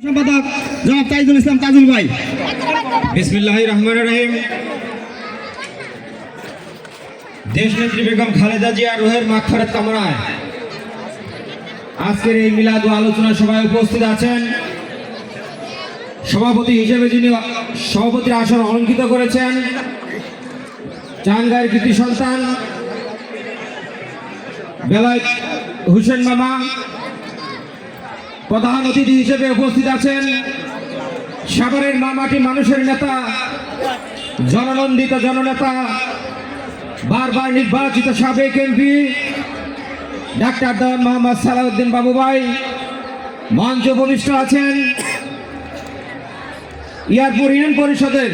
সম্পাদক জনাব তাইজুল ইসলাম তাজুল ভাই। বিসমিল্লাহির রহমানির রহিম। দেশনেত্রী বেগম খালেদা জিয়ার রুহের মাগফিরাত কামনায় আজকের এই মিলাদ ও আলোচনা সভায় উপস্থিত আছেন সভাপতি হিসেবে যিনি সভাপতির আসন অলঙ্কৃত করেছেন, চানগাঁয়ের কৃতি সন্তান বেলায়েত হোসেন মামা। প্রধান অতিথি হিসেবে উপস্থিত আছেন সাভারের মামাটি মানুষের নেতা, জননন্দিত জননেতা, বারবার নির্বাচিত সাবেক এমপি ডাক্তার দেওয়ান মোহাম্মদ সালাউদ্দিন বাবু ভাই। মঞ্চ উপবিষ্ট আছেন ইয়ারপুর ইউনিয়ন পরিষদের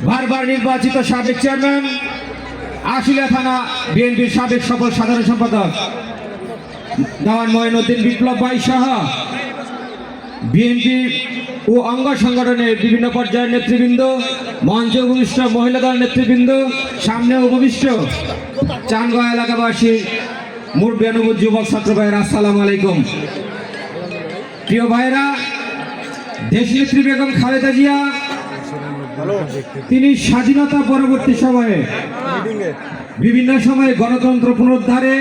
বারবার নির্বাচিত সাবেক চেয়ারম্যান, আশুলিয়া থানা বিএনপির সাবেক সফল সাধারণ সম্পাদক দেওয়ান মঈনুদ্দিন বিপ্লব ভাই সহ বিএনপি ও অঙ্গ সংগঠনের বিভিন্ন পর্যায়ের নেতৃবৃন্দ, মঞ্চে উপবিষ্ট মহিলা দল নেতৃবৃন্দ, সামনে উপবিষ্ট চানগাঁও এলাকাবাসী, মুরব্বিয়ানুভূত যুবক ছাত্র ভাইয়েরা, আসসালামু আলাইকুম। প্রিয় ভাইয়েরা, দেশনেত্রী বেগম খালেদা জিয়া তিনি স্বাধীনতা পরবর্তী সময়ে বিভিন্ন সময়ে গণতন্ত্র পুনরুদ্ধারে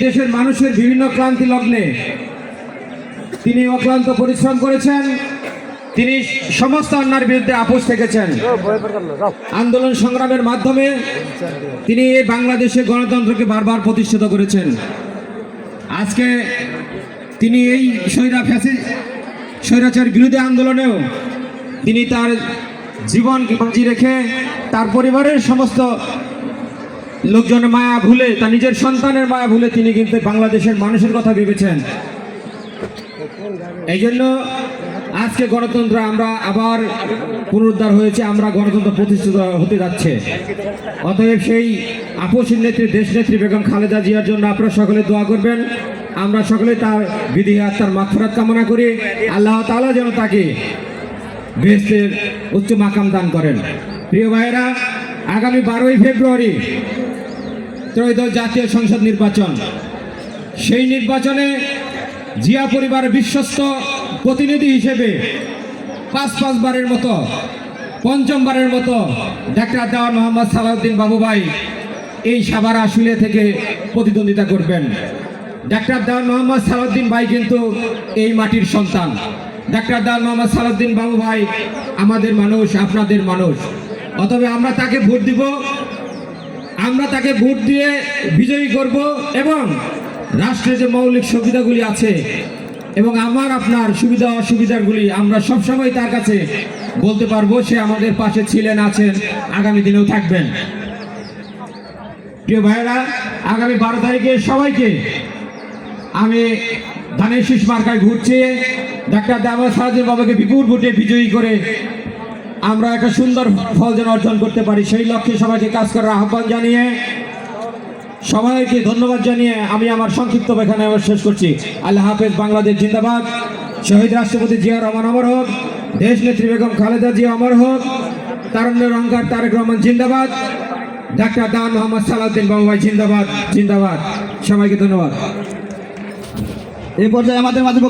দেশের মানুষের বিভিন্ন ক্লান্তি লগ্নে তিনি অক্লান্ত পরিশ্রম করেছেন। তিনি সমস্ত অন্যায়ের বিরুদ্ধে আপোষ থেকেছেন। আন্দোলন সংগ্রামের মাধ্যমে তিনি এই বাংলাদেশের গণতন্ত্রকে বারবার প্রতিষ্ঠিত করেছেন। আজকে তিনি এই স্বৈরাচার বিরোধী আন্দোলনেও তিনি তার জীবনকে বাজি রেখে তার পরিবারের সমস্ত লোকজনের মায়া ভুলে, তার নিজের সন্তানের মায়া ভুলে তিনি কিন্তু বাংলাদেশের মানুষের কথা ভেবেছেন। এই জন্য আজকে গণতন্ত্র আমরা আবার পুনরুদ্ধার হয়েছে, আমরা গণতন্ত্র প্রতিষ্ঠিত হতে যাচ্ছে। অতএব সেই আপসীর নেত্রী দেশনেত্রী বেগম খালেদা জিয়ার জন্য আপনারা সকলে দোয়া করবেন। আমরা সকলে তার বিধি আত্মার মাগফিরাত কামনা করি। আল্লাহ তাআলা যেন তাকে বেহেশতের উচ্চ মাকাম দান করেন। প্রিয় ভাইয়েরা, আগামী 12ই ফেব্রুয়ারি ত্রয়োদশ জাতীয় সংসদ নির্বাচন। সেই নির্বাচনে জিয়া পরিবারের বিশ্বস্ত প্রতিনিধি হিসেবে পাঁচবারের মতো, পঞ্চমবারের মতো ডাক্তার দেওয়ান মোহাম্মদ সালাউদ্দিন বাবু ভাই এই সাভার আশুলিয়া থেকে প্রতিদ্বন্দ্বিতা করবেন। ডাক্তার দেওয়ান মোহাম্মদ সালাউদ্দিন ভাই কিন্তু এই মাটির সন্তান। ডাক্তার দেওয়ান মোহাম্মদ সালাউদ্দিন বাবু ভাই আমাদের মানুষ, আপনাদের মানুষ। অতএব আমরা তাকে ভোট দিব, আমরা তাকে ভোট দিয়ে বিজয়ী করব এবং রাষ্ট্রের যে মৌলিক সুবিধাগুলি আছে এবং আমার আপনার সুবিধা অসুবিধাগুলি আমরা সবসময় তার কাছে বলতে পারবো। সে আমাদের পাশে ছিলেন, আছেন, আগামী দিনেও থাকবেন। প্রিয় ভাইয়েরা, আগামী 12 তারিখে সবাইকে আমি ধানের শীষ মার্কায় ঘুরছি। ডাক্তার দেওয়ান সালাউদ্দিন বাবুকে বিপুল ভোটে বিজয়ী করে আমরা একটা সুন্দর ফল যেন অর্জন করতে পারি, সেই লক্ষ্যে সবাইকে কাজ করার আহ্বান জানিয়ে সবাইকে ধন্যবাদ জানিয়ে আমি আমার সংক্ষিপ্ত এখানে শেষ করছি। আল্লাহ হাফেজ। বাংলাদেশ জিন্দাবাদ। শহীদ রাষ্ট্রপতি জিয়া রহমান অমর হোক। দেশনেত্রী বেগম খালেদা জিয়া অমর হোক। তারুণ্যের অহংকার তারেক রহমান জিন্দাবাদ। ডাক্তার দেওয়ান মোহাম্মদ সালাউদ্দিন বাবু ভাই জিন্দাবাদ, জিন্দাবাদ। সবাইকে ধন্যবাদ। এই পর্যায়ে আমাদের মাঝে